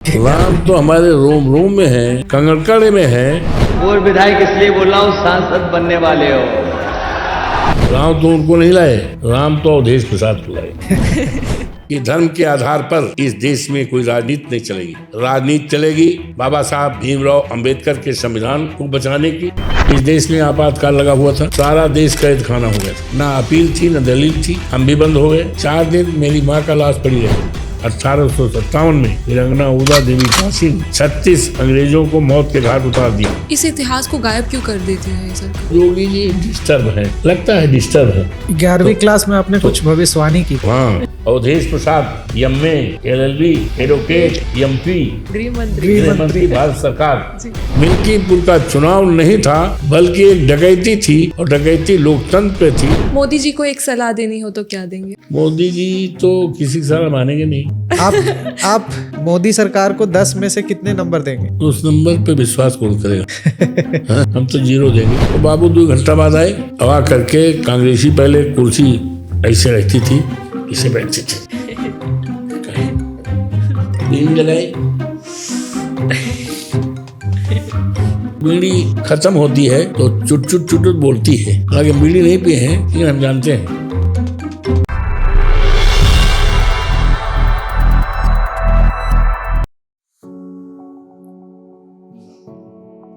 राम तो हमारे रोम रोम में है, कंगड़कड़े में है। और विधायक इसलिए बोल रहा हूँ, सांसद बनने वाले हो। राम तो उनको नहीं लाए, राम तो अवधेश प्रसाद को लाए। कि धर्म के आधार पर इस देश में कोई राजनीति नहीं चलेगी। राजनीति चलेगी बाबा साहब भीमराव अंबेडकर के संविधान को बचाने की। इस देश में आपातकाल लगा हुआ था, सारा देश कैद खाना हो गया था, ना अपील थी न दलील थी, हम भी बंद हो गए। 4 दिन मेरी माँ का लाश पड़ी रही। 1857 में वीरांगना उदा देवी झांसी ने 36 अंग्रेजों को मौत के घाट उतार दिया। इस इतिहास को गायब क्यों कर देते हैं सरकार? योगी जी डिस्टर्ब है, लगता है डिस्टर्ब है। 11वीं क्लास में आपने कुछ भविष्यवाणी की। हाँ, Awadhesh Prasad MA, LLB, advocate, MP, गृह मंत्री भारत सरकार। मिल्कीपुर का चुनाव नहीं था बल्कि एक डकैती थी, और डकैती लोकतंत्र पे थी। मोदी जी को एक सलाह देनी हो तो क्या देंगे? मोदी जी तो किसी की सलाह मानेंगे नहीं। आप मोदी सरकार को 10 में से कितने नंबर देंगे? उस नंबर पे विश्वास कौन करेगा? हाँ, हम तो 0 देंगे। तो बाबू 2 घंटा बाद आए, हवा करके। कांग्रेसी पहले कुर्सी ऐसे रहती थी, इसे बैठती थी, बीड़ी लगाई, बीड़ी खत्म होती है तो चुट चुट चुट बोलती है। हालांकि बीड़ी नहीं पिए हैं, लेकिन हम जानते हैं।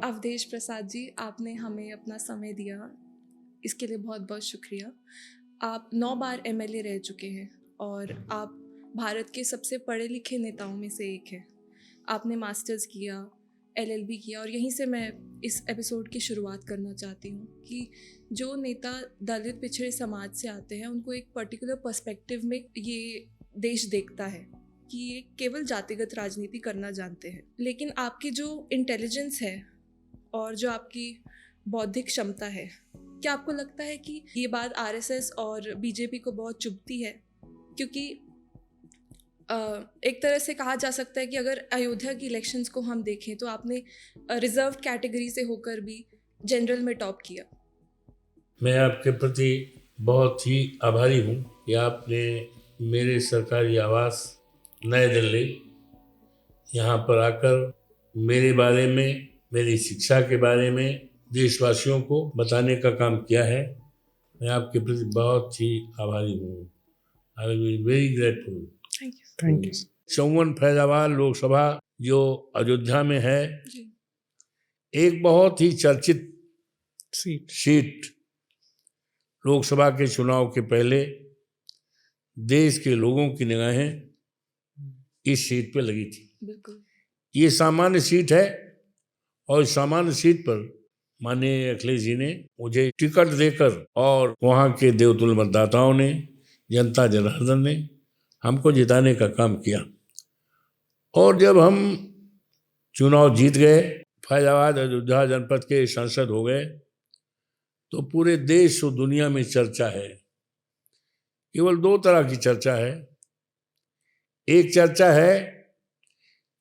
अवधेश प्रसाद जी, आपने हमें अपना समय दिया, इसके लिए बहुत बहुत शुक्रिया। आप 9 बार MLA रह चुके हैं और आप भारत के सबसे पढ़े लिखे नेताओं में से एक हैं। आपने मास्टर्स किया, LLB किया, और यहीं से मैं इस एपिसोड की शुरुआत करना चाहती हूँ कि जो नेता दलित पिछड़े समाज से आते हैं उनको एक पर्टिकुलर पर्सपेक्टिव में ये देश देखता है कि ये केवल जातिगत राजनीति करना जानते हैं। लेकिन आपकी जो इंटेलिजेंस है और जो आपकी बौद्धिक क्षमता है, क्या आपको लगता है कि ये बात RSS और BJP को बहुत चुभती है? क्योंकि एक तरह से कहा जा सकता है कि अगर अयोध्या की इलेक्शंस को हम देखें तो आपने रिजर्व कैटेगरी से होकर भी जनरल में टॉप किया। मैं आपके प्रति बहुत ही आभारी हूँ कि आपने मेरे सरकारी आवास नई दिल्ली यहाँ पर आकर मेरे बारे में, मेरी शिक्षा के बारे में देशवासियों को बताने का काम किया है। मैं आपके प्रति बहुत ही आभारी हूँ। I will be very grateful. Thank you. 54 Faizabad Lok Sabha जो अयोध्या में है, एक बहुत ही चर्चित सीट। लोकसभा के चुनाव के पहले देश के लोगों की निगाहें इस सीट पे लगी थी। बिल्कुल, ये सामान्य सीट है, और इस सामान्य सीट पर माननीय अखिलेश जी ने मुझे टिकट देकर, और वहाँ के देवतुल्य मतदाताओं ने, जनता जनार्दन ने हमको जिताने का काम किया। और जब हम चुनाव जीत गए, फैजाबाद अयोध्या जनपद के सांसद हो गए, तो पूरे देश और दुनिया में चर्चा है। केवल 2 तरह की चर्चा है। एक चर्चा है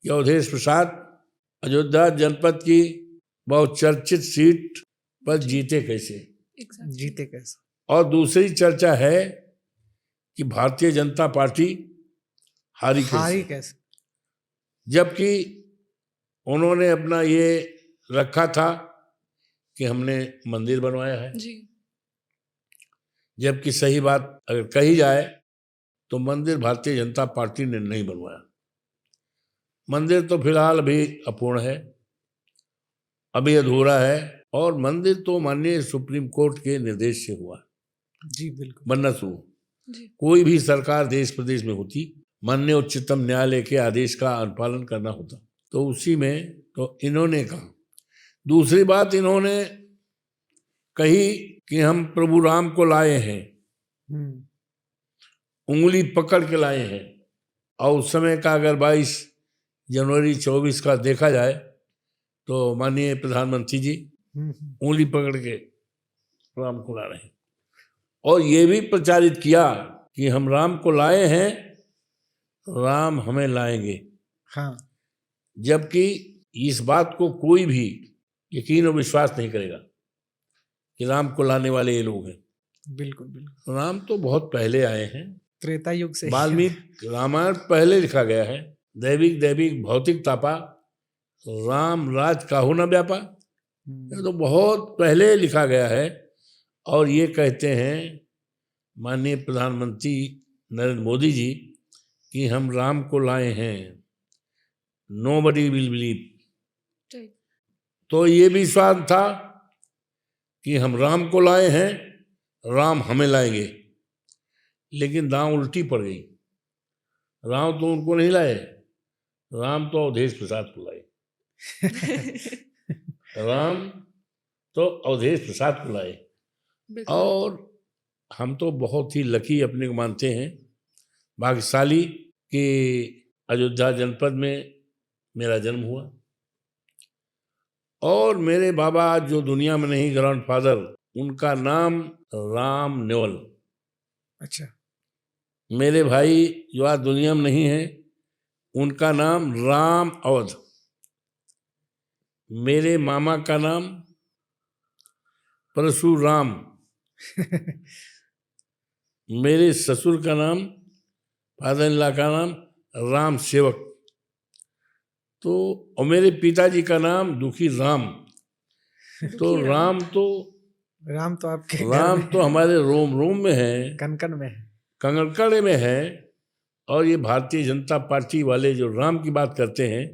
कि अवधेश प्रसाद अयोध्या जनपद की बहुत चर्चित सीट पर जीते कैसे। और दूसरी चर्चा है कि भारतीय जनता पार्टी हारी कैसे। जबकि उन्होंने अपना ये रखा था कि हमने मंदिर बनवाया है जी। जबकि सही बात अगर कही जाए तो मंदिर भारतीय जनता पार्टी ने नहीं बनवाया। मंदिर तो फिलहाल अभी अपूर्ण है, अभी अधूरा है, और मंदिर तो माननीय सुप्रीम कोर्ट के निर्देश से हुआ। जी बिल्कुल, बनना शुरू। जी। कोई भी सरकार देश प्रदेश में होती, माननीय उच्चतम न्यायालय के आदेश का अनुपालन करना होता, तो उसी में तो इन्होंने कहा। दूसरी बात इन्होंने कही कि हम प्रभु राम को लाए हैं, उंगली पकड़ के लाए हैं। और उस समय का अगर 22 जनवरी 24 का देखा जाए तो माननीय प्रधानमंत्री जी उंगली पकड़ के राम को ला रहे हैं, और ये भी प्रचारित किया कि हम राम को लाए हैं, राम हमें लाएंगे। हाँ। जबकि इस बात को कोई भी यकीन और विश्वास नहीं करेगा कि राम को लाने वाले ये लोग हैं। बिल्कुल बिल्कुल। राम तो बहुत पहले आए हैं, त्रेता युग से। वाल्मीकि रामायण पहले लिखा गया है। दैविक दैविक भौतिक तापा, राम राज काहू न व्यापा। ये तो बहुत पहले लिखा गया है। और ये कहते हैं माननीय प्रधानमंत्री नरेंद्र मोदी जी कि हम राम को लाए हैं, नोबडी विल बिलीव। तो ये भी विश्वास था कि हम राम को लाए हैं, राम हमें लाएंगे। लेकिन दांव उल्टी पड़ गई। राम तो उनको नहीं लाए, राम तो अवधेश प्रसाद को लाए। राम तो अवधेश प्रसाद को लाए। और हम तो बहुत ही लकी अपने को मानते हैं, भाग्यशाली कि अयोध्या जनपद में मेरा जन्म हुआ। और मेरे बाबा जो दुनिया में नहीं, ग्रैंडफादर, उनका नाम राम नेवल। अच्छा। मेरे भाई जो आज दुनिया में नहीं है, उनका नाम राम अवध। मेरे मामा का नाम परशुराम। मेरे ससुर का नाम, फादर इन लॉ का नाम राम सेवक। तो और मेरे पिताजी का नाम दुखी राम। तो राम तो आपके राम तो हमारे रोम रोम में है, कनकन में है, कंगड़कड़े में है। और ये भारतीय जनता पार्टी वाले जो राम की बात करते हैं,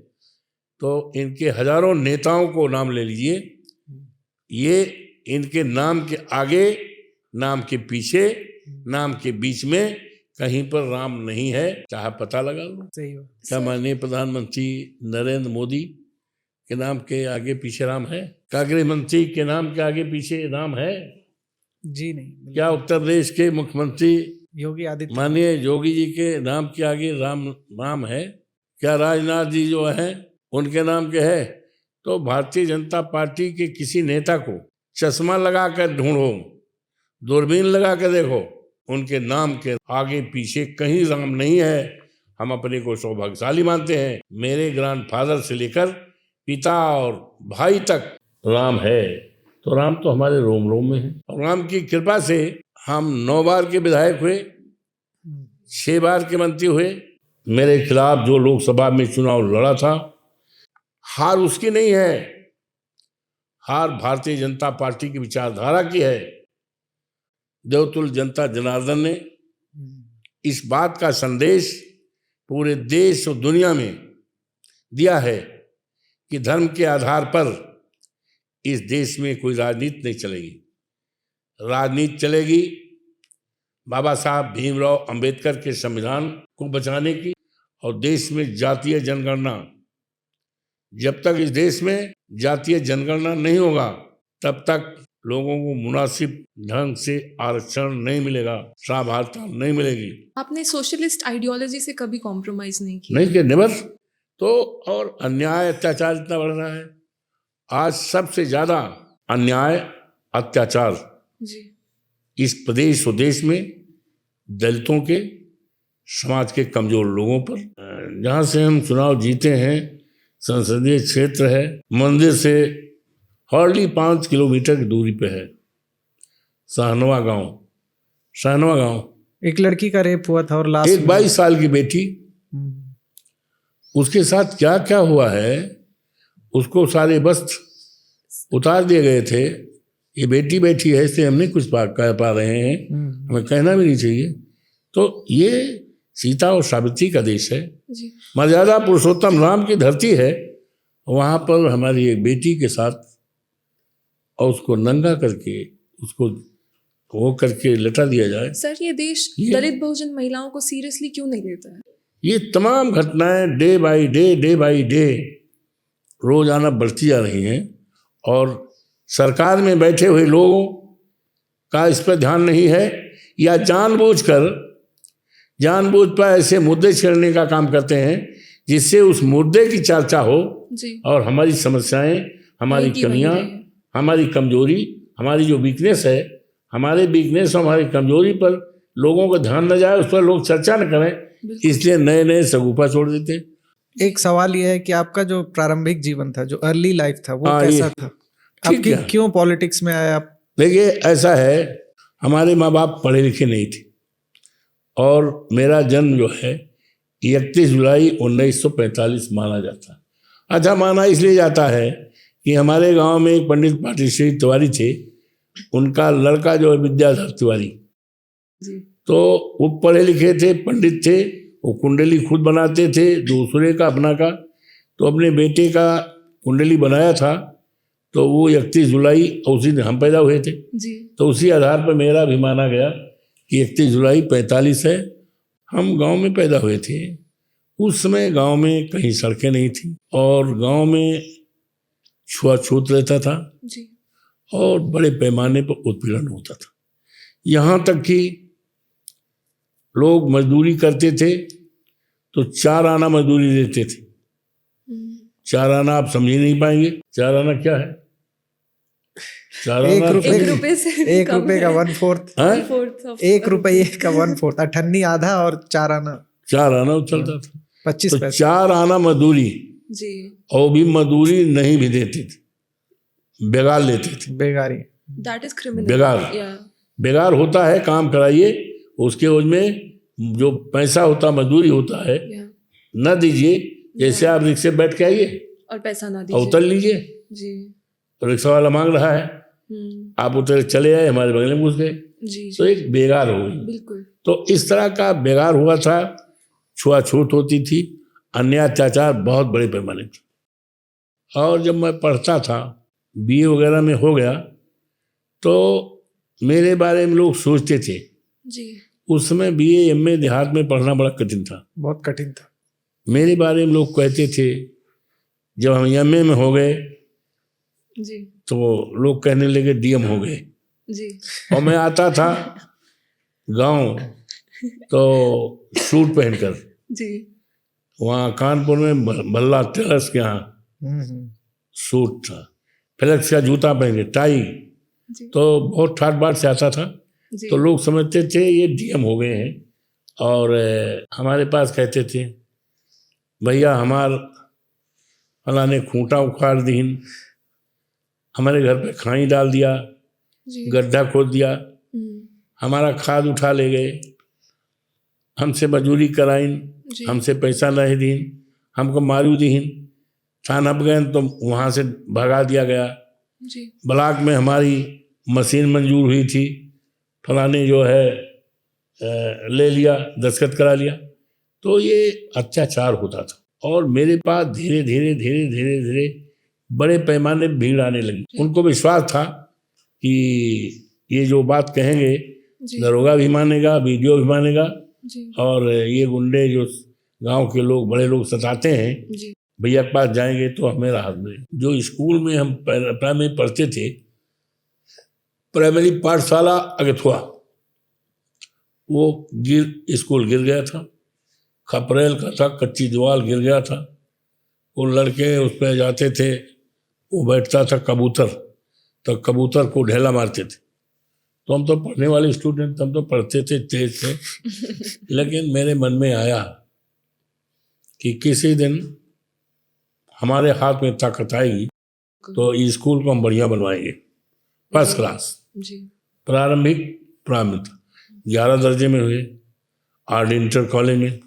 तो इनके हजारों नेताओं को नाम ले लीजिए, ये इनके नाम के आगे, नाम के पीछे, नाम के बीच में कहीं पर राम नहीं है, चाहे पता लगा लो। सही हो। क्या माननीय प्रधानमंत्री नरेंद्र मोदी के नाम के आगे पीछे राम है? क्या गृह मंत्री के नाम के आगे पीछे राम है? जी नहीं। क्या उत्तर प्रदेश के मुख्यमंत्री योगी आदित्य, माननीय योगी जी के नाम के आगे राम है? क्या राजनाथ जी जो है उनके नाम के है? तो भारतीय जनता पार्टी के किसी नेता को चश्मा लगा कर ढूंढो, दूरबीन लगा कर देखो, उनके नाम के आगे पीछे कहीं राम नहीं है। हम अपने को सौभाग्यशाली मानते हैं, मेरे ग्रैंडफादर से लेकर पिता और भाई तक राम है। तो राम तो हमारे रोम रोम में है। और राम की कृपा से हम 9 बार के विधायक हुए, 6 बार के मंत्री हुए। मेरे खिलाफ जो लोकसभा में चुनाव लड़ा था, हार उसकी नहीं है, हार भारतीय जनता पार्टी की विचारधारा की है। देवतुल्य जनता जनार्दन ने इस बात का संदेश पूरे देश और दुनिया में दिया है कि धर्म के आधार पर इस देश में कोई राजनीति नहीं चलेगी। राजनीति चलेगी बाबा साहब भीमराव अंबेडकर के संविधान को बचाने की। और देश में जातीय जनगणना, जब तक इस देश में जातीय जनगणना नहीं होगा, तब तक लोगों को मुनासिब ढंग से आरक्षण नहीं मिलेगा, सहभागिता नहीं मिलेगी। आपने सोशलिस्ट आइडियोलॉजी से कभी कॉम्प्रोमाइज नहीं किया? नहीं कि नेवर। तो और अन्याय अत्याचार इतना बढ़ रहा है, आज सबसे ज्यादा अन्याय अत्याचार जी इस प्रदेश और देश में दलितों के, समाज के कमजोर लोगों पर। जहाँ से हम चुनाव जीते हैं, संसदीय क्षेत्र है, मंदिर से हार्डली 5 किलोमीटर की दूरी पे है सहनवा गांव। एक लड़की का रेप हुआ था और लास्ट एक 22 साल की बेटी, उसके साथ क्या क्या हुआ है, उसको सारे वस्त्र उतार दिए गए थे। ये बेटी बैठी है, इससे हम नहीं कुछ कह पा रहे हैं, हमें कहना भी नहीं चाहिए। तो ये सीता और सावित्री का देश है, मर्यादा पुरुषोत्तम राम की धरती है। वहाँ पर हमारी एक बेटी के साथ, और उसको नंगा करके, उसको वो करके लटा दिया जाए। सर, ये देश दलित बहुजन महिलाओं को सीरियसली क्यों नहीं लेता है? ये तमाम घटनाएं डे बाय डे रोजाना बढ़ती जा रही हैं। और सरकार में बैठे हुए लोगों का इस पर ध्यान नहीं है, या जानबूझ पर ऐसे मुद्दे छेड़ने का काम करते हैं जिससे उस मुद्दे की चर्चा हो जी। और हमारी समस्याएं, हमारी कमियां, हमारी कमजोरी, हमारी जो वीकनेस है, हमारे वीकनेस और हमारी कमजोरी पर लोगों का ध्यान न जाए, उस पर लोग चर्चा न करें, इसलिए नए नए सगुफा छोड़ देते हैं। एक सवाल यह है कि आपका जो प्रारंभिक जीवन था, जो अर्ली लाइफ था, वो कैसा था? आपकी क्यों पॉलिटिक्स में आए आप? देखिए, ऐसा है, हमारे माँ बाप पढ़े लिखे नहीं थे, और मेरा जन्म जो है 31 जुलाई 1945 माना जाता है। अच्छा, माना इसलिए जाता है कि हमारे गांव में एक पंडित पाटीश्री तिवारी थे, उनका लड़का जो है विद्याधर तिवारी, जी तो वो पढ़े लिखे थे, पंडित थे, वो कुंडली खुद बनाते थे दूसरे का अपना का, तो अपने बेटे का कुंडली बनाया था, तो वो 31 जुलाई उसी दिन हम पैदा हुए थे, जी तो उसी आधार पर मेरा भी माना गया कि 31 जुलाई 45 है, हम गांव में पैदा हुए थे। उस समय गांव में कहीं सड़कें नहीं थी और गांव में छुआछूत रहता था जी और बड़े पैमाने पर उत्पीड़न होता था। यहाँ तक कि लोग मजदूरी करते थे तो 4 आना मजदूरी देते थे। 4 आना आप समझ नहीं पाएंगे, 4 आना क्या है? 4 एक आना रुपए 1 रुपए से एक कम रुपए का है। 1/4, हैं? 1/4 of 1 रुपये का 1/4, 98 आधा और 4 आना 4 आना चलता था, 25 तो पैसे। 4 आना मजदूरी, जी और भी मजदूरी नहीं भी देते थे, बेगार लेते थे। बेगारी। That is criminal. बेगार। या बेगार होता है, काम कराइए, उसके उसमें जो पैसा होता मजदूरी होता है न दीजिए, जैसे आप रिक्शे बैठ के आइए और पैसा ना और दीजिए। उतर लीजिए, जी तो रिक्शा वाला मांग रहा है, आप उतर चले आए, हमारे बगल में घुस गए, जी तो जी एक बेगार हो गई। बिल्कुल। तो इस तरह का बेगार हुआ था, छुआछूत होती थी, अन्याय अत्याचार बहुत बड़े पैमाने पर। और जब मैं पढ़ता था, बीए वगैरह में हो गया, तो मेरे बारे में लोग सोचते थे, जी उस समय बीए एमए देहात में पढ़ना बड़ा कठिन था, बहुत कठिन था। मेरे बारे में लोग कहते थे। जब हम एमए में हो गए जी तो लोग कहने लगे डीएम हो गए, जी और मैं आता था गांव तो सूट पहनकर, जी वहाँ कानपुर में भल्ला टेलर्स के यहाँ हम्म। सूट था, फ्लेक्स का जूता पहन के, टाई, जी तो बहुत ठाट बाट से आता था, जी तो लोग समझते थे ये डीएम हो गए हैं। और हमारे पास कहते थे, भैया हमार फलाने खूंटा उखाड़ दीन, हमारे घर पे खाई डाल दिया, जी गड्ढा खोद दिया, हमारा खाद उठा ले गए, हमसे मजूरी कराइन, जी हमसे पैसा नहीं दीन, हमको मारू दीन, थाना पर गए तो वहाँ से भगा दिया गया। जी ब्लॉक में हमारी मशीन मंजूर हुई थी, फलाने जो है ले लिया, दस्तखत करा लिया, तो ये अत्याचार होता था। और मेरे पास धीरे धीरे धीरे धीरे धीरे बड़े पैमाने पर भीड़ आने लगी। उनको विश्वास था कि ये जो बात कहेंगे जी दरोगा भी मानेगा, बीडीओ भी मानेगा, जी और ये गुंडे जो गांव के लोग बड़े लोग सताते हैं, जी भैया के पास जाएंगे तो हमें राहत मिले। जो स्कूल में हम प्राइमरी पढ़ते थे, प्राइमरी पाठशाला अगथुआ, वो स्कूल गिर गया था, खपरेल का था, कच्ची दीवार गिर गया था, वो लड़के उस पर जाते थे, वो बैठता था कबूतर, तो कबूतर को ढेला मारते थे। तो हम तो पढ़ने वाले स्टूडेंट, हम तो पढ़ते थे तेज थे, लेकिन मेरे मन में आया कि किसी दिन हमारे हाथ में ताकत आएगी तो इस स्कूल को हम बढ़िया बनवाएंगे, फर्स्ट क्लास। जी प्रारंभिक प्रारंभ 11 दर्जे में हुए, आर्ट इंटर कॉलेज में।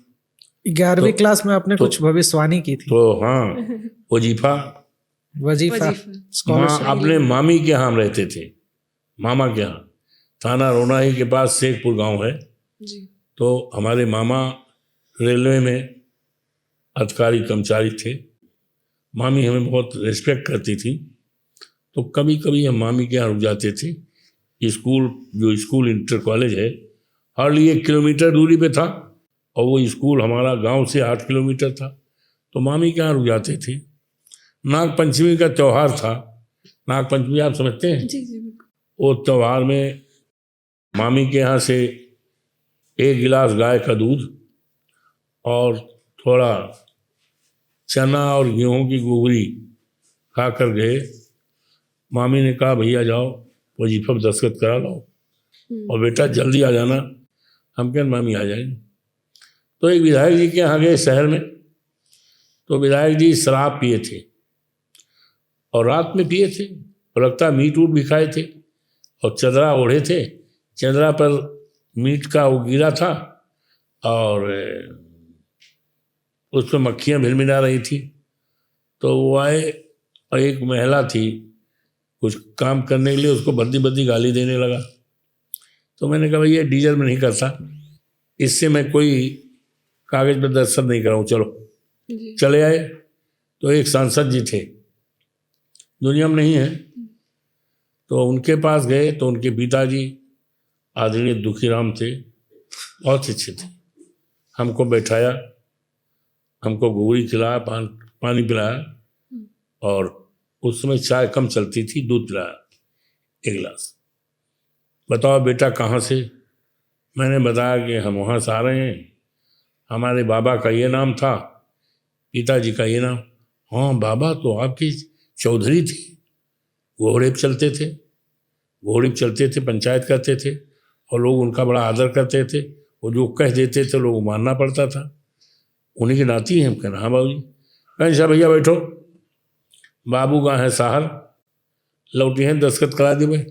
11वीं क्लास में आपने कुछ भविष्यवाणी की थी? तो हाँ, वजीफा वजीफा माँ, स्कॉलरशिप। अपने मामी के यहाँ हम रहते थे, मामा के यहाँ, थाना रोनाही के पास शेखपुर गांव है। जी तो हमारे मामा रेलवे में अधिकारी कर्मचारी थे, मामी हमें बहुत रिस्पेक्ट करती थी, तो कभी कभी हम मामी के यहाँ रुक जाते थे। स्कूल, जो स्कूल इंटर कॉलेज है, हार्डली 1 किलोमीटर दूरी पे था, और वो स्कूल हमारा गांव से 8 किलोमीटर था, तो मामी के यहाँ रुक जाते थे। नाग पंचमी का त्यौहार था, नाग पंचमी आप समझते हैं? जी जी बिल्कुल। वो त्यौहार में मामी के यहाँ से 1 गिलास गाय का दूध और थोड़ा चना और गेहूं की गुगरी खा कर गए। मामी ने कहा भैया जाओ वजीफा पर दस्तखत करा लो, और बेटा जल्दी आ जाना। हम कहें मामी आ जाएंगे। तो एक विधायक जी के यहाँ गए शहर में, तो विधायक जी शराब पिए थे और रात में पिए थे, और लगता मीट उट भी खाए थे, और चदरा ओढ़े थे, चदरा पर मीट का वो गिरा था, और उस पर मक्खियाँ भिलमिला रही थी। तो वो आए और एक महिला थी कुछ काम करने के लिए, उसको भद्दी भद्दी गाली देने लगा। तो मैंने कहा भैया डीजल में नहीं करता, इससे मैं कोई कागज पर दस्तखत नहीं कराऊँ, चलो। चले आए तो एक सांसद जी थे, दुनिया में नहीं है, तो उनके पास गए तो उनके पिताजी आदरणीय दुखीराम थे, बहुत अच्छे थे। हमको बैठाया, हमको गोगरी खिलाया, पानी पिलाया, और उस समय चाय कम चलती थी, दूध पिलाया 1 गिलास। बताओ बेटा कहाँ से? मैंने बताया कि हम वहाँ से आ रहे हैं, हमारे बाबा का ये नाम था, पिताजी का ये नाम। हाँ बाबा तो आपकी चौधरी थी, घोड़े पे चलते थे, घोड़े पे चलते थे, पंचायत करते थे, और लोग उनका बड़ा आदर करते थे। वो जो कह देते थे लोग मानना पड़ता था। उन्हीं की नाती हैं हम? कहना हाँ बाबू जी। कहीं साहब भैया बैठो, बाबू कहाँ है? साहर लौटी हैं, दस्तखत करा दी भाई।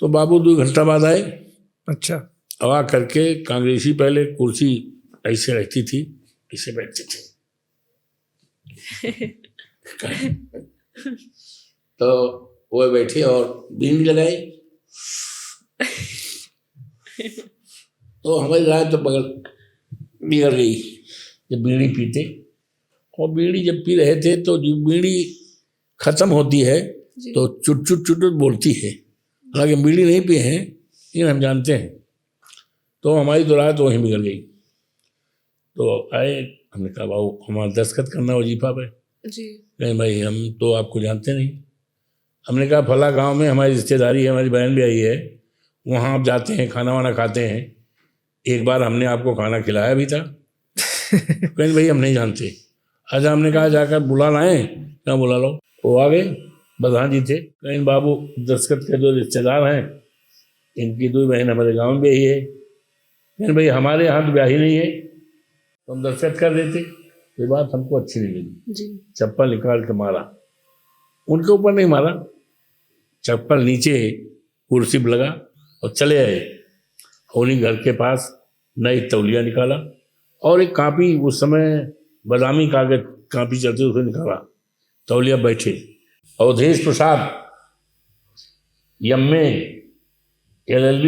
तो बाबू 2 घंटा बाद आए। अच्छा। अब आ करके कांग्रेसी, पहले कुर्सी ऐसे रहती थी, ऐसे बैठते थे। तो वो बैठे और बीड़ी लगाई। तो हमारी राय तो बिगड़ गई जब बीड़ी पीते। और बीड़ी जब पी रहे थे तो जब बीड़ी खत्म होती है तो चुट चुट चुट बोलती है। हालांकि बीड़ी नहीं पिए हैं, लेकिन हम जानते हैं। तो हमारी तो राय तो वहीं बिगड़ गई। तो आए, हमने कहा बाबू हमारा दस्तखत करना वजीफा पे। कहीं भाई हम तो आपको जानते नहीं। हमने कहा फला गांव में हमारी रिश्तेदारी है, हमारी बहन भी आई है, वहाँ आप जाते हैं, खाना वाना खाते हैं, एक बार हमने आपको खाना खिलाया भी था। कहीं भाई हम नहीं जानते। अच्छा, हमने कहा जाकर बुला लाएं, क्या बुला लो। वो आ गए, प्रधान जी थे। कहीं बाबू दस्तखत के जो रिश्तेदार हैं, इनकी 2 बहन हमारे गाँव में ब्याही है। कहीं भाई हमारे यहाँ तो ब्याही नहीं है, तो हम दस्तखत कर देते। ये बात हमको अच्छी नहीं लगी। चप्पल निकाल के मारा, उनके ऊपर नहीं मारा, चप्पल नीचे कुर्सी पर लगा और चले आए। उन्हीं घर के पास नई तौलिया निकाला और एक कापी, उस समय बादामी कागज कापी चलती, उसे निकाला, तौलिया बैठे। Awadhesh Prasad MA, LLB,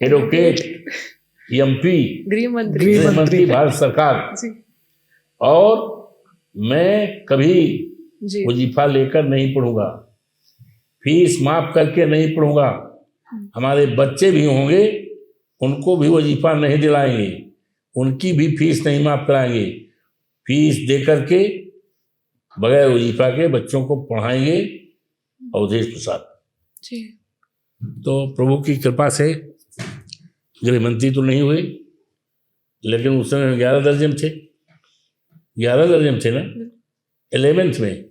advocate, MP, गृह मंत्री भारत सरकार। और मैं कभी वजीफा लेकर नहीं पढ़ूंगा, फीस माफ करके नहीं पढ़ूंगा। हमारे बच्चे भी होंगे, उनको भी वजीफा नहीं दिलाएंगे, उनकी भी फीस नहीं माफ कराएंगे। फीस दे करके बगैर वजीफा के बच्चों को पढ़ाएंगे। अवधेश प्रसाद। तो प्रभु की कृपा से गृह मंत्री तो नहीं हुए, लेकिन उस समय 11 दर्जन थे, 11 दर्जन थे ना 11th में।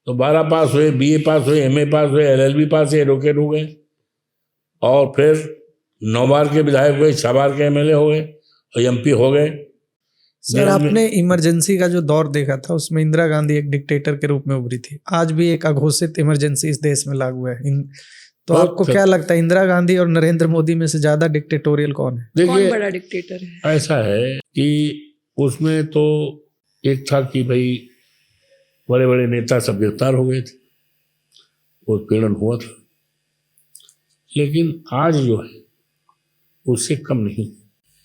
तो 12 पास हुए, BA पास हुए, MA पास हुए, LLB पास हुए, एडवोकेट हो गए, और फिर 9 बार के विधायक हुए, 6 बार के MLA हो गए और MP हो गए। सर आपने इमरजेंसी का जो दौर देखा था, उसमें इंदिरा गांधी एक डिक्टेटर के रूप में उभरी थी। आज भी एक अघोषित इमरजेंसी इस देश में लागू है। तो आपको क्या लगता है, इंदिरा गांधी और नरेंद्र मोदी में से ज्यादा डिक्टेटोरियल कौन है? कौन बड़ा डिक्टेटर है? ऐसा है कि उसमें तो एक था कि भाई बड़े बड़े नेता सब गिरफ्तार हो गए थे, उत्पीड़न हुआ था। लेकिन आज जो है उससे कम नहीं।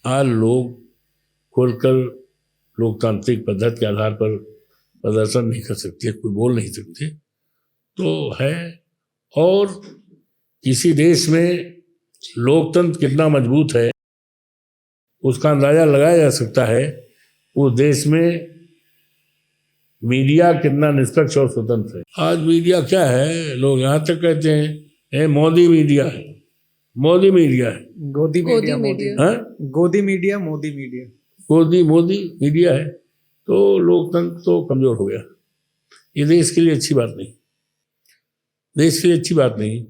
आज लोग खुलकर लोकतांत्रिक पद्धति के आधार पर प्रदर्शन नहीं कर सकते, कोई बोल नहीं सकते, तो है। और किसी देश में लोकतंत्र कितना मजबूत है उसका अंदाजा लगाया जा सकता है उस देश में मीडिया कितना निष्पक्ष और स्वतंत्र है। आज मीडिया क्या है, लोग यहाँ तक कहते हैं मोदी मीडिया है, मोदी मीडिया है, गोदी मीडिया, गोदी media, Modi media, Modi media है। तो लोकतंत्र तो कमजोर हो गया। ये देश के लिए अच्छी बात नहीं, देश के लिए अच्छी बात नहीं।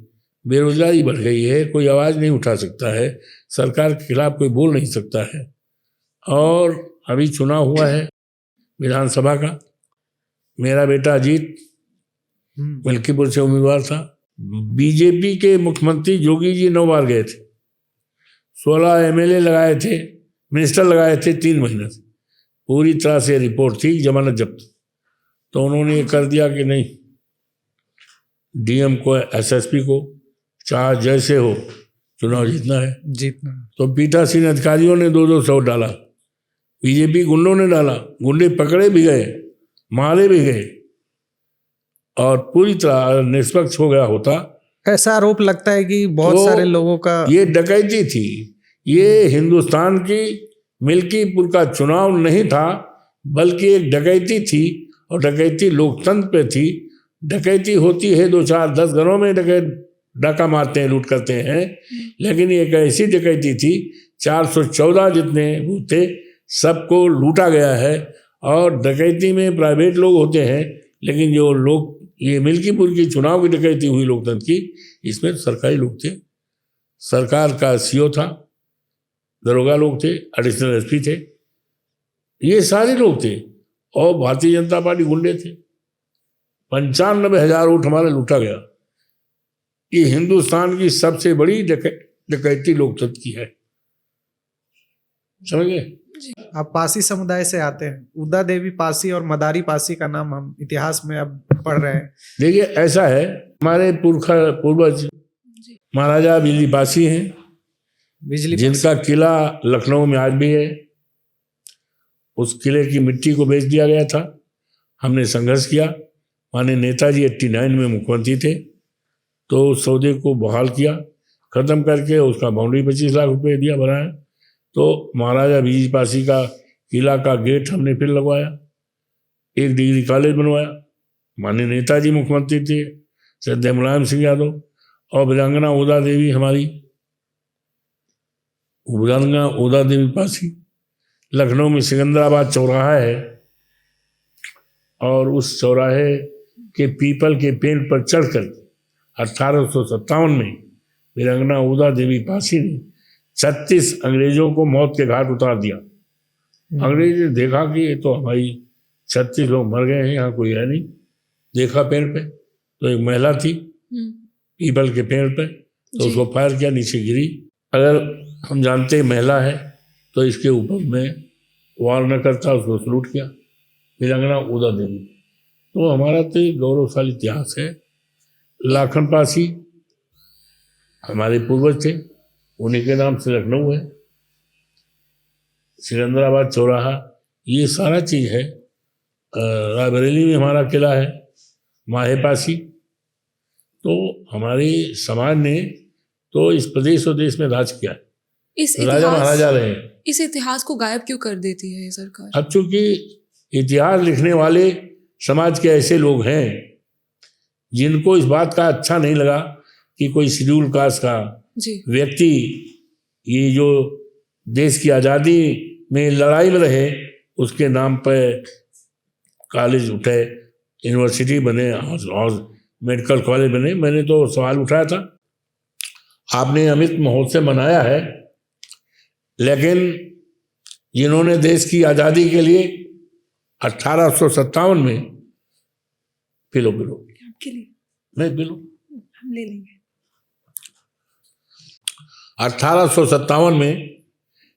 बेरोजगारी बढ़ गई है, कोई आवाज़ नहीं उठा सकता है, सरकार के खिलाफ कोई बोल नहीं सकता है। और अभी चुनाव हुआ है विधानसभा का, मेरा बेटा अजीत मिल्कीपुर से उम्मीदवार था। बीजेपी के मुख्यमंत्री जोगी जी 9 बार गए थे, 16 MLA लगाए थे, मिनिस्टर लगाए थे 3 महीने से, पूरी तरह से रिपोर्ट थी जमानत जब्त। तो उन्होंने ये कर दिया कि नहीं, डीएम को एसएसपी को चाहे जैसे हो चुनाव जीतना है। जीतना। तो पीठासीन अधिकारियों ने 200 डाला, बीजेपी गुंडों ने डाला, गुंडे पकड़े भी गए, मारे भी गए, और पूरी तरह निष्पक्ष हो गया होता। ऐसा आरोप लगता है कि बहुत तो सारे लोगों का ये डकैती थी, ये हिंदुस्तान की मिल्कीपुर का चुनाव नहीं था, बल्कि एक डकैती थी, और डकैती लोकतंत्र पे थी। डकैती होती है 2, 4, 10 घरों में डकैत डाका मारते हैं, लूट करते हैं, लेकिन एक ऐसी डकैती थी 414 जितने बूथ थे सबको लूटा गया है। और डकैती में प्राइवेट लोग होते हैं, लेकिन जो लोग ये मिल्कीपुर की चुनाव की डकैती हुई लोकतंत्र की, इसमें सरकारी लोग थे, सरकार का सीओ था, दरोगा लोग थे, एडिशनल एसपी थे, ये सारे लोग थे, और भारतीय जनता पार्टी गुंडे थे। 95,000 वोट हमारा लूटा गया। ये हिंदुस्तान की सबसे बड़ी डकैती लोकतंत्र की है, समझ गए। आप पासी समुदाय से आते हैं, उदा देवी पासी और मदारी पासी का नाम हम इतिहास में अब पढ़ रहे हैं। देखिए ऐसा है, हमारे पूर्वज महाराजा बिजली पासी हैं, बिजली जिनका किला लखनऊ में आज भी है। उस किले की मिट्टी को बेच दिया गया था, हमने संघर्ष किया, माननीय नेताजी 89 में मुख्यमंत्री थे, तो उस सौदे को बहाल किया, खत्म करके उसका बाउंड्री 25 लाख रुपए दिया, बनाया। तो महाराजा बिजली पासी का किला का गेट हमने फिर लगवाया, एक डिग्री कॉलेज बनवाया, माननीय नेताजी मुख्यमंत्री थे, श्रद्धेय मुलायम सिंह यादव, और वीरांगना उदा देवी हमारी, वीरांगना उदा देवी पासी। लखनऊ में सिकंदराबाद चौराहा है, और उस चौराहे के पीपल के पेड़ पर चढ़कर 1857 में वीरांगना उदा देवी पासी ने 36 अंग्रेजों को मौत के घाट उतार दिया। अंग्रेज ने देखा कि ये तो हमारी 36 लोग मर गए हैं, यहाँ कोई है नहीं, देखा पेड़ पे तो एक महिला थी पीपल के पेड़ पे, तो उसको फायर किया, नीचे गिरी। अगर हम जानते महिला है तो इसके ऊपर मैं वार न करता, उसको सलूट किया, वीरांगना उदा देवी। तो हमारा तो एक गौरवशाली इतिहास है। लाखन पासी हमारे पूर्वज थे, उन्हीं के नाम से लखनऊ है, सिकंदराबाद चौराहा, ये सारा चीज़ है। रायबरेली में हमारा किला है, माहे पासी। तो हमारे समाज ने तो इस प्रदेश और देश में राज किया है, राजा महाराजा रहे। इस इतिहास को गायब क्यों कर देती है ये सरकार? अब चूंकि इतिहास लिखने वाले समाज के ऐसे लोग हैं जिनको इस बात का अच्छा नहीं लगा कि कोई शेड्यूल कास्ट का व्यक्ति ये जो देश की आज़ादी में लड़ाई में रहे, उसके नाम पर कॉलेज उठे, यूनिवर्सिटी बने और मेडिकल कॉलेज बने। मैंने तो सवाल उठाया था, आपने अमृत महोत्सव मनाया है, लेकिन जिन्होंने देश की आज़ादी के लिए 1857 में पिलो आपके लिए नहीं पिलो हम ले लेंगे। 1857 में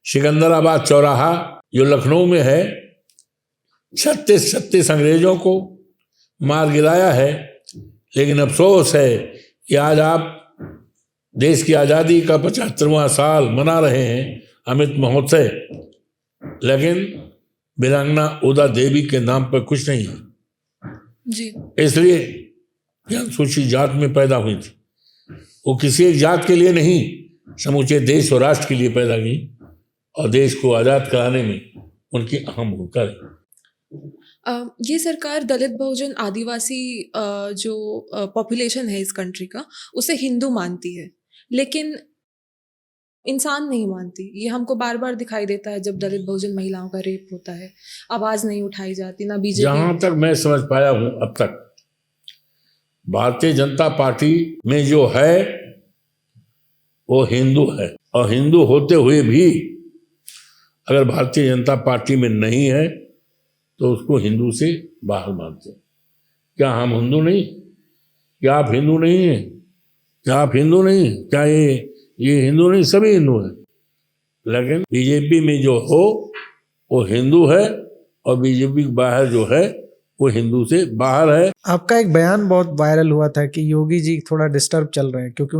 सिकंदराबाद चौराहा जो लखनऊ में है, 36 अंग्रेजों को मार गिराया है। लेकिन अफसोस है कि आज आप देश की आज़ादी का 75वां साल मना रहे हैं, अमृत महोत्सव, लेकिन वीरांगना उदा देवी के नाम पर कुछ नहीं है जी। इसलिए अनुसूचित जात में पैदा हुई थी, वो किसी एक जात के लिए नहीं, समूचे देश और राष्ट्र के लिए पैदा की, और देश को आज़ाद कराने में उनकी अहम भूमिका है। ये सरकार दलित बहुजन आदिवासी जो पॉपुलेशन है इस कंट्री का, उसे हिंदू मानती है, लेकिन इंसान नहीं मानती। ये हमको बार बार दिखाई देता है जब दलित बहुजन महिलाओं का रेप होता है, आवाज़ नहीं उठाई जाती, ना बीजेपी। जहाँ तक मैं समझ पाया हूँ अब तक, भारतीय जनता पार्टी में जो है वो हिंदू है, और हिंदू होते हुए भी अगर भारतीय जनता पार्टी में नहीं है तो उसको हिंदू से बाहर मानते हैं। क्या हम हिंदू नहीं? क्या आप हिंदू नहीं हैं? क्या आप हिंदू नहीं? क्या ये हिंदू नहीं? सभी हिंदू हैं। लेकिन बीजेपी में जो हो वो हिंदू है और बीजेपी के बाहर जो है वो हिंदू से बाहर है। आपका एक बयान बहुत वायरल हुआ था कि योगी जी थोड़ा डिस्टर्ब चल रहे हैं क्योंकि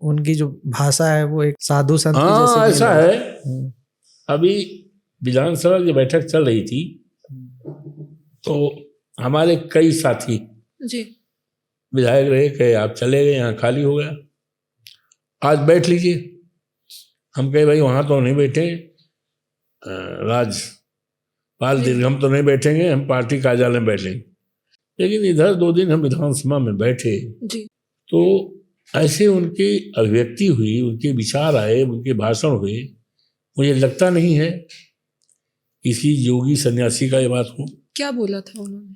उनकी जो भाषा है वो एक साधु संत की जैसे हाँ, ऐसा है। हम्म। अभी विधानसभा की बैठक चल रही थी तो हमारे कई साथी जी विधायक रहे कहे आप चले गए, यहाँ खाली हो गया, आज बैठ लीजिए। हम कहे भाई वहाँ तो नहीं बैठे, राजपाल दीर्घम तो नहीं बैठेंगे, हम पार्टी कार्यालय में बैठेंगे। लेकिन इधर 2 दिन हम विधानसभा में बैठे जी तो ऐसे उनकी अभिव्यक्ति हुई, उनके विचार आए, उनके भाषण हुए। मुझे लगता नहीं है किसी योगी सन्यासी का ये बात हो। क्या बोला था उन्होंने?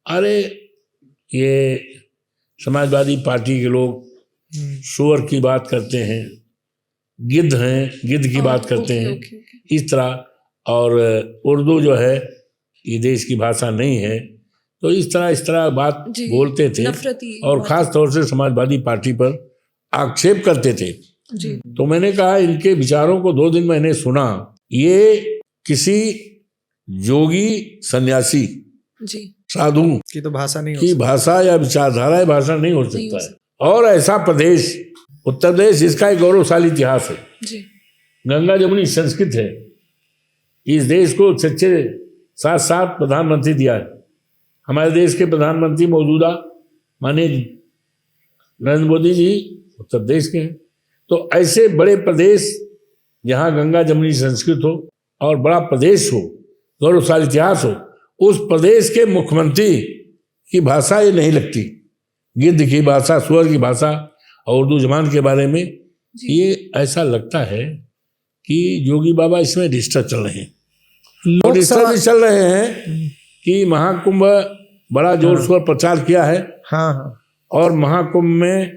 अरे ये समाजवादी पार्टी के लोग सुअर की बात करते हैं, गिद्ध हैं, गिद्ध की बात करते हैं, इस तरह। और उर्दू जो है ये देश की भाषा नहीं है, तो इस तरह बात बोलते थे और ख़ास तौर से समाजवादी पार्टी पर आक्षेप करते थे। जी तो मैंने कहा इनके विचारों को 2 दिन मैंने सुना, ये किसी योगी सन्यासी जी साधु की तो भाषा नहीं की भाषा या विचारधारा भाषा नहीं हो सकता है। और ऐसा प्रदेश उत्तर प्रदेश, इसका एक गौरवशाली इतिहास है। जी गंगा जमुनी संस्कृत है। इस देश को 6 प्रधानमंत्री दिया है। हमारे देश के प्रधानमंत्री मौजूदा माननीय नरेंद्र मोदी जी उत्तर प्रदेश के हैं। तो ऐसे बड़े प्रदेश जहाँ गंगा जमुनी संस्कृत हो और बड़ा प्रदेश हो, गौरवशाली इतिहास हो, उस प्रदेश के मुख्यमंत्री की भाषा ये नहीं लगती। गिद्ध की भाषा, सुअर की भाषा और उर्दू जबान के बारे में ये ऐसा लगता है कि योगी बाबा इसमें डिस्टर्ब चल रहे हैं। और डिस्टर्ब भी चल रहे हैं कि महाकुंभ बड़ा जोर शोर प्रचार किया है। हाँ। और महाकुंभ में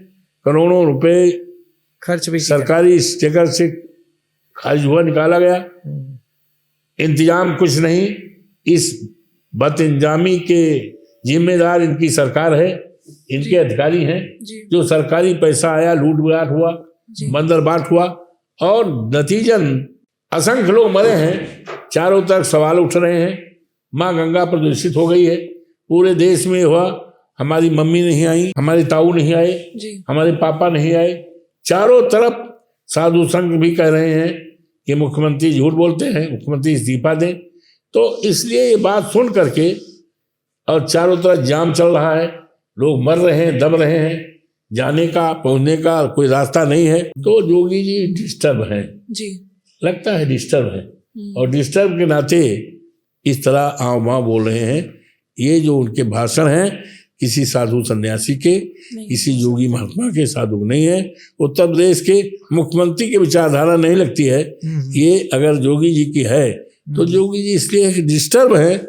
करोड़ों रुपए खर्च भी सरकारी स्टेकर से खारिज हुआ, निकाला गया। इंतजाम कुछ नहीं, इस बदइंतजामी के जिम्मेदार इनकी सरकार है, इनके अधिकारी हैं। जो सरकारी पैसा आया, लूटपाट हुआ, बंदरबाट हुआ और नतीजन असंख्य लोग मरे हैं। चारों तरफ सवाल उठ रहे हैं। माँ गंगा प्रदूषित हो गई है, पूरे देश में हुआ। हमारी मम्मी नहीं आई, हमारे ताऊ नहीं आए, हमारे पापा नहीं आए। चारों तरफ साधु संघ भी कह रहे हैं कि मुख्यमंत्री झूठ बोलते हैं, मुख्यमंत्री इस्तीफा दें। तो इसलिए ये बात सुन करके, और चारों तरफ जाम चल रहा है, लोग मर रहे हैं, दब रहे हैं, जाने का पहुंचने का कोई रास्ता नहीं है। तो योगी जी डिस्टर्ब हैं जी, लगता है डिस्टर्ब है। और डिस्टर्ब के नाते इस तरह आँव माँ बोल रहे हैं। ये जो उनके भाषण हैं किसी साधु सन्यासी के, किसी योगी महात्मा के साधु नहीं है, उत्तर प्रदेश के मुख्यमंत्री की विचारधारा नहीं लगती है। ये अगर योगी जी की है तो योगी जी इसलिए डिस्टर्ब है,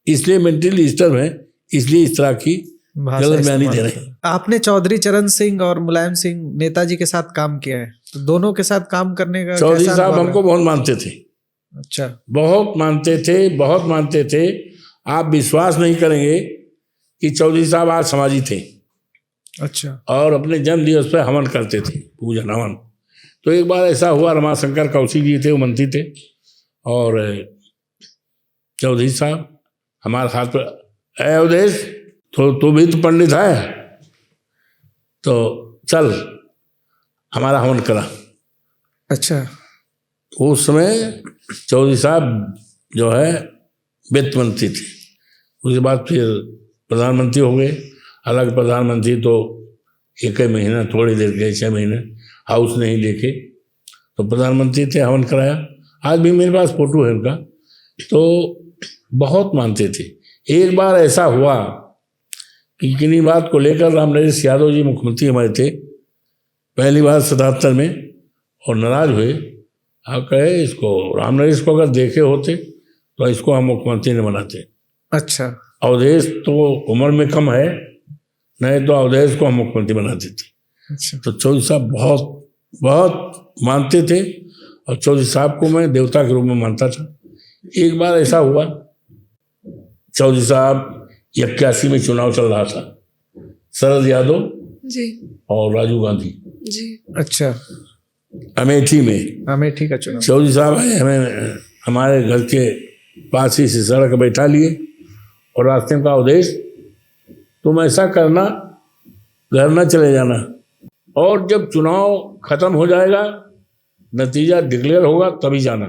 इसलिए मेंटली डिस्टर्ब है, इसलिए इस तरह की गलत बयानी दे रहे हैं। आपने चौधरी चरण सिंह और मुलायम सिंह नेताजी के साथ काम किया है, तो दोनों के साथ काम करने का चौधरी साहब हमको बहुत मानते थे। अच्छा, बहुत मानते थे, बहुत मानते थे। आप विश्वास नहीं करेंगे कि चौधरी साहब आज समाजी थे। अच्छा। और अपने जन्म दिवस पर हवन करते थे, पूजन हवन। तो एक बार ऐसा हुआ, रमाशंकर कौशिक जी थे, वो मंत्री थे, और चौधरी साहब हमारे हाथ पर, अवधेश तो तू भी तो पंडित है, तो चल हमारा हवन करा। अच्छा। उस समय चौधरी साहब जो है वित्त मंत्री थे, उसके बाद फिर प्रधानमंत्री हो गए। अलग प्रधानमंत्री तो 1 महीना, थोड़ी देर गए, 6 महीने हाउस नहीं देखे, तो प्रधानमंत्री थे, हवन कराया। आज भी मेरे पास फोटो है उनका। तो बहुत मानते थे। एक बार ऐसा हुआ कि किन्हीं बात को लेकर रामनरेश यादव जी मुख्यमंत्री हमारे थे पहली बार 77 में, और नाराज हुए। आप कहे इसको, रामनरेश को अगर देखे होते तो इसको हम मुख्यमंत्री नहीं बनाते। अच्छा। अवधेश तो उम्र में कम है, नहीं तो अवधेश को हम मुख्यमंत्री बनाते थे। अच्छा। तो चौधरी साहब बहुत बहुत मानते थे, और चौधरी साहब को मैं देवता के रूप में मानता था। एक बार ऐसा हुआ, चौधरी साहब 81 में चुनाव चल रहा था, शरद यादव जी और राजीव गांधी जी। अच्छा। अमेठी में। अमेठी का चुनाव। चौधरी साहब आए, हमें हमारे घर के पास ही से सड़क बैठा लिए और रास्ते में का उद्देश, तुम ऐसा करना, घर न चले जाना, और जब चुनाव खत्म हो जाएगा, नतीजा डिक्लेयर होगा, तभी जाना।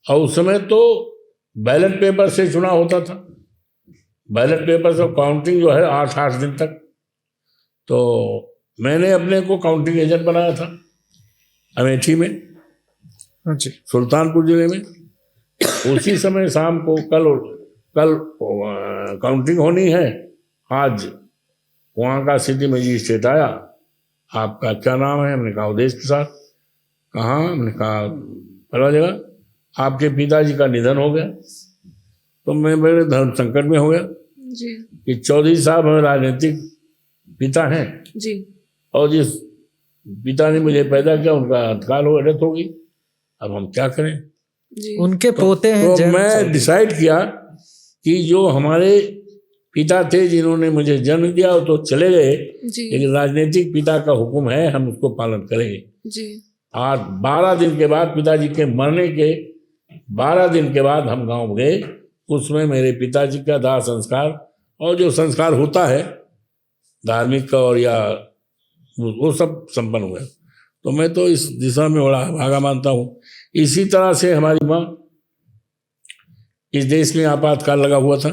और उस समय तो बैलेट पेपर से चुनाव होता था, बैलेट पेपर से काउंटिंग जो है 8-8 दिन तक। तो मैंने अपने को काउंटिंग एजेंट बनाया था अमेठी में, जी, सुल्तानपुर जिले में। उसी समय शाम को कल काउंटिंग होनी है। आज वहाँ का सिटी मजिस्ट्रेट आया, आपका क्या नाम है? हमने कहा उदेश प्रसाद। कहाँ? हमने कहा फला जगह, आपके पिताजी का निधन हो गया। तो मैं बड़े धर्म संकट में हो गया जी कि चौधरी साहब हमें राजनीतिक पिता हैं, जी और जिस पिता ने मुझे पैदा किया उनका अंतकाल हो, डेथ हो गई, अब हम क्या करें? जी उनके पोते हैं। तो मैं डिसाइड किया कि जो हमारे पिता थे जिन्होंने मुझे जन्म दिया वो तो चले गए, जी लेकिन राजनीतिक पिता का हुक्म है, हम उसको पालन करेंगे। जी आज 12 दिन के बाद, पिताजी के मरने के 12 दिन के बाद हम गांव गए। उसमें मेरे पिताजी का दाह संस्कार और जो संस्कार होता है धार्मिक का और या वो सब संपन्न हुआ। तो मैं तो इस दिशा में बड़ा भागा मानता हूँ। इसी तरह से हमारी माँ, इस देश में आपातकाल लगा हुआ था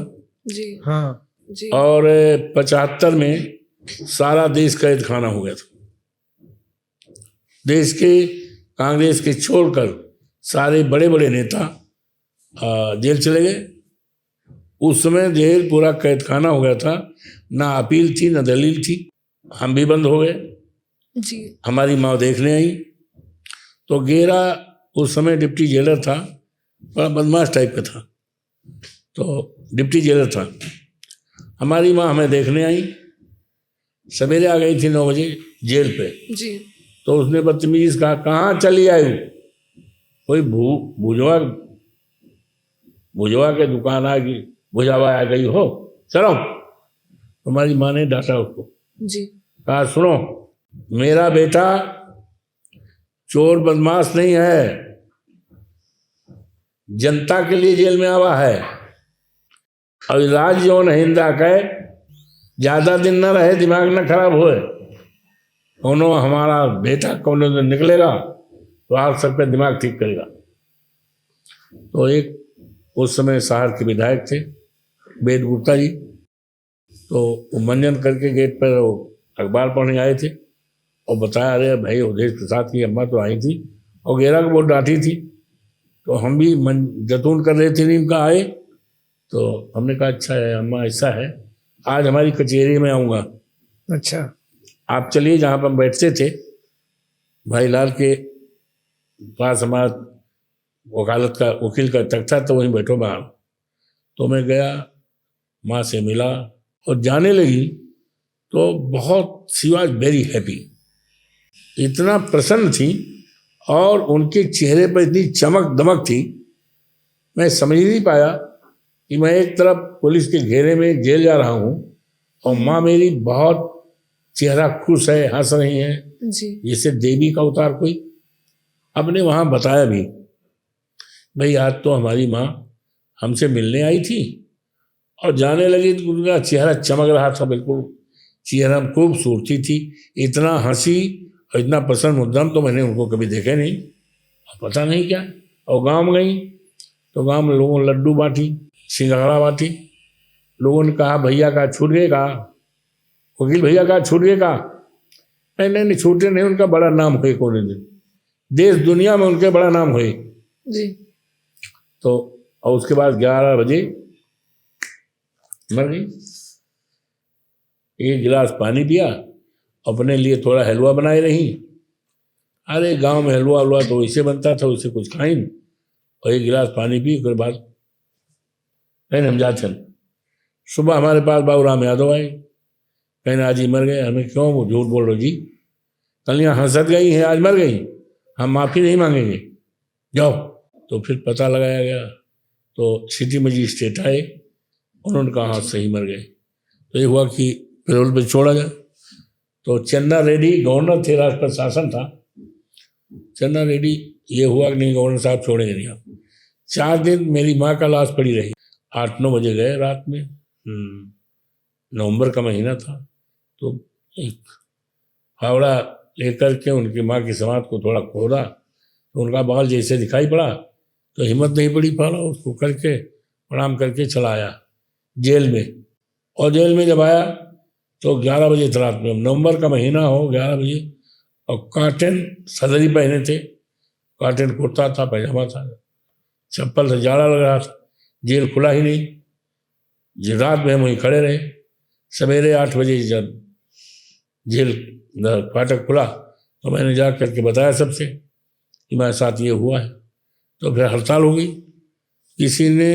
जी हाँ जी और 75 में सारा देश कैद खाना हो गया था। देश के कांग्रेस के छोड़कर सारे बड़े बड़े नेता जेल चले गए। उस समय जेल पूरा कैद खाना हो गया था, ना अपील थी ना दलील थी। हम भी बंद हो गए। जी हमारी माँ देखने आई तो गेरा उस समय डिप्टी जेलर था, बड़ा बदमाश टाइप का था, तो डिप्टी जेलर था। हमारी माँ हमें देखने आई, सवेरे आ गई थी 9 बजे जेल पे। जी तो उसने बदतमीजी से कहा, कहाँ चली आई? कोई भुजवा के दुकान आ गई, भुजावा आ गई हो, चलो। हमारी माँ ने डांटा उसको, जी कहा सुनो, मेरा बेटा चोर बदमाश नहीं है, जनता के लिए जेल में आवा है। और राज जौन हिंदा के ज्यादा दिन न रहे, दिमाग न खराब होए, उन्होंने हमारा बेटा कौन दिन निकलेगा तो आप सबका दिमाग ठीक करेगा। तो एक उस समय शहर के विधायक थे वेद गुप्ता जी, तो वो मंजन करके गेट पर अखबार पढ़ने आए थे और बताया, अरे भाई उदेश प्रसाद की अम्मा तो आई थी और गेरा को बहुत डांटी थी। तो हम भी जतून कर रहे थे नीम का, आए तो हमने कहा अच्छा है अम्मा, ऐसा है आज हमारी कचहरी में आऊँगा, अच्छा, आप चलिए जहाँ पर हम बैठते थे भाई लाल के पास, हमारा वकालत का वकील का तख्ता, तो वहीं बैठो बाहर। तो मैं गया, माँ से मिला और जाने लगी तो बहुत शी वॉज वेरी हैप्पी, इतना प्रसन्न थी और उनके चेहरे पर इतनी चमक दमक थी, मैं समझ नहीं पाया कि मैं एक तरफ पुलिस के घेरे में जेल जा रहा हूँ और माँ मेरी बहुत चेहरा खुश है, हंस रही है, जी जैसे देवी का अवतार कोई। अपने वहाँ बताया भी, भाई आज तो हमारी माँ हमसे मिलने आई थी और जाने लगी तो उनका चेहरा चमक रहा था, बिल्कुल चेहरा खूबसूरती थी, इतना हंसी और इतना प्रसन्न मुद्दम तो मैंने उनको कभी देखे नहीं, पता नहीं क्या। और गांव गई तो गांव में लोगों ने लड्डू बांटी, सिंघाड़ा बांटी। लोगों ने कहा भैया का छूट गए, कहा वकील भैया का छूट गए, कहा नहीं छूटे नहीं, उनका बड़ा नाम हुए, कोने दिन देश दुनिया में उनके बड़ा नाम हुए। जी तो और उसके बाद 11 बजे मर गई। एक गिलास पानी पिया, अपने लिए थोड़ा हलवा बनाए रही। अरे गांव में हलवा तो वैसे बनता था, उससे कुछ खाई और एक गिलास पानी पी, उसके बाद कहीं हम जाते हैं। सुबह हमारे पास बाबू राम यादव आए, कहने आज ही मर गए। हमें क्यों वो झूठ बोल रहे जी, कल यहाँ हंसत गई है, आज मर गई, हम माफ़ी नहीं मांगेंगे, जाओ। तो फिर पता लगाया गया तो सिटी मजिस्ट्रेट आए, उन्होंने कहा हाँ सही मर गए। तो ये हुआ कि पेरोल पे छोड़ा गया। तो चन्ना रेड्डी गवर्नर थे, राज प्रशासन था, चन्ना रेड्डी ये हुआ कि नहीं गवर्नर साहब छोड़ेंगे नहीं आप। 4 दिन मेरी माँ का लाश पड़ी रही। 8-9 बजे गए रात में, नवंबर का महीना था। तो एक फावड़ा लेकर के उनकी माँ की समाध को थोड़ा खोदा तो उनका बाल जैसे दिखाई पड़ा, तो हिम्मत नहीं पड़ी, फावड़ा उसको करके प्रणाम करके चला आया जेल में। और जेल में जब आया तो 11 बजे था रात में, नवंबर का महीना हो, 11 बजे, और कॉटन सदरी पहने थे, कॉटन कुर्ता था, पैजामा था, चप्पल से जाड़ा लग रहा था। जेल खुला ही नहीं। रात में हम वहीं खड़े रहे। सवेरे 8 बजे जब जेल फाटक खुला तो मैंने जा करके बताया सबसे कि मेरे साथ ये हुआ है। तो फिर हड़ताल हो गई। किसी ने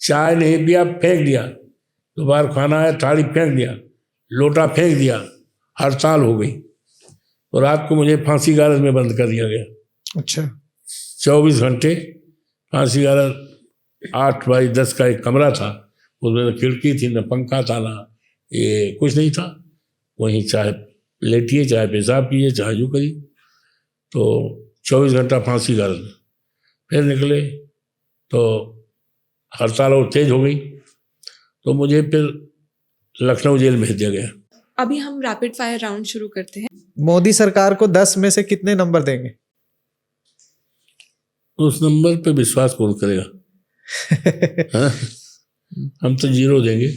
चाय नहीं पिया, फेंक दिया। दोपहर खाना आया, थाली फेंक दिया, लोटा फेंक दिया, हड़ताल हो गई। तो रात को मुझे फांसी गारद में बंद कर दिया गया। अच्छा। 24 घंटे फांसी गारद। 8 बाई 10 का एक कमरा था, उसमें न खिड़की थी, न पंखा था, ना ये कुछ नहीं था। वहीं चाहे लेटिए, चाहे पेशाब किए, चाहे जो करिए। तो 24 घंटा फांसी गारद में। फिर निकले तो हड़ताल और तेज हो गई, तो मुझे फिर लखनऊ जेल भेज दिया गया। अभी हम रैपिड फायर राउंड शुरू करते हैं। मोदी सरकार को 10 में से कितने नंबर देंगे? उस नंबर पे विश्वास कौन करेगा? हाँ? हम तो 0 देंगे।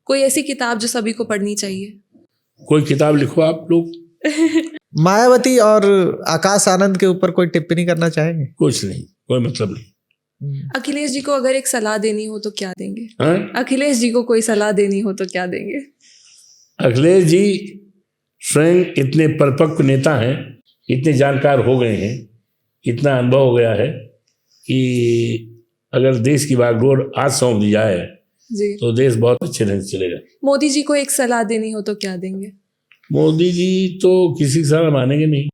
कोई ऐसी किताब जो सभी को पढ़नी चाहिए? कोई किताब लिखो आप लोग। मायावती और आकाश आनंद के ऊपर कोई टिप्पणी करना चाहेंगे? कुछ नहीं, कोई मतलब नहीं। अखिलेश जी को अगर एक सलाह देनी हो तो क्या देंगे? हाँ? अखिलेश जी को कोई सलाह देनी हो तो क्या देंगे? अखिलेश जी स्वयं इतने परिपक्व नेता हैं, इतने जानकार हो गए हैं, इतना अनुभव हो गया है कि अगर देश की बागडोर आज सौंप दी जाए जी, तो देश बहुत अच्छे ढंग से चलेगा। मोदी जी को एक सलाह देनी हो तो क्या देंगे? मोदी जी तो किसी की सलाह मानेंगे नहीं।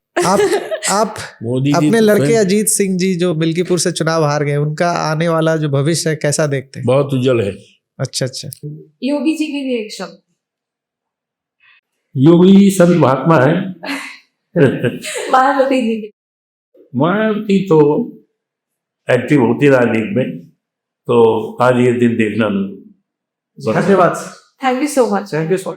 आप मोदी जी अपने तो लड़के स्वयं अजीत सिंह जी जो मिल्कीपुर से चुनाव हार गए, उनका आने वाला जो भविष्य है कैसा देखते हैं? बहुत उज्जवल है। अच्छा अच्छा। योगी जी के लिए एक शब्द। योगी संत महात्मा है। मायावती जी। मायावती तो एक्टिव होती राजनीति में, तो आज ये दिन देखना नहीं। धन्यवाद। Thank you so much. Thank you so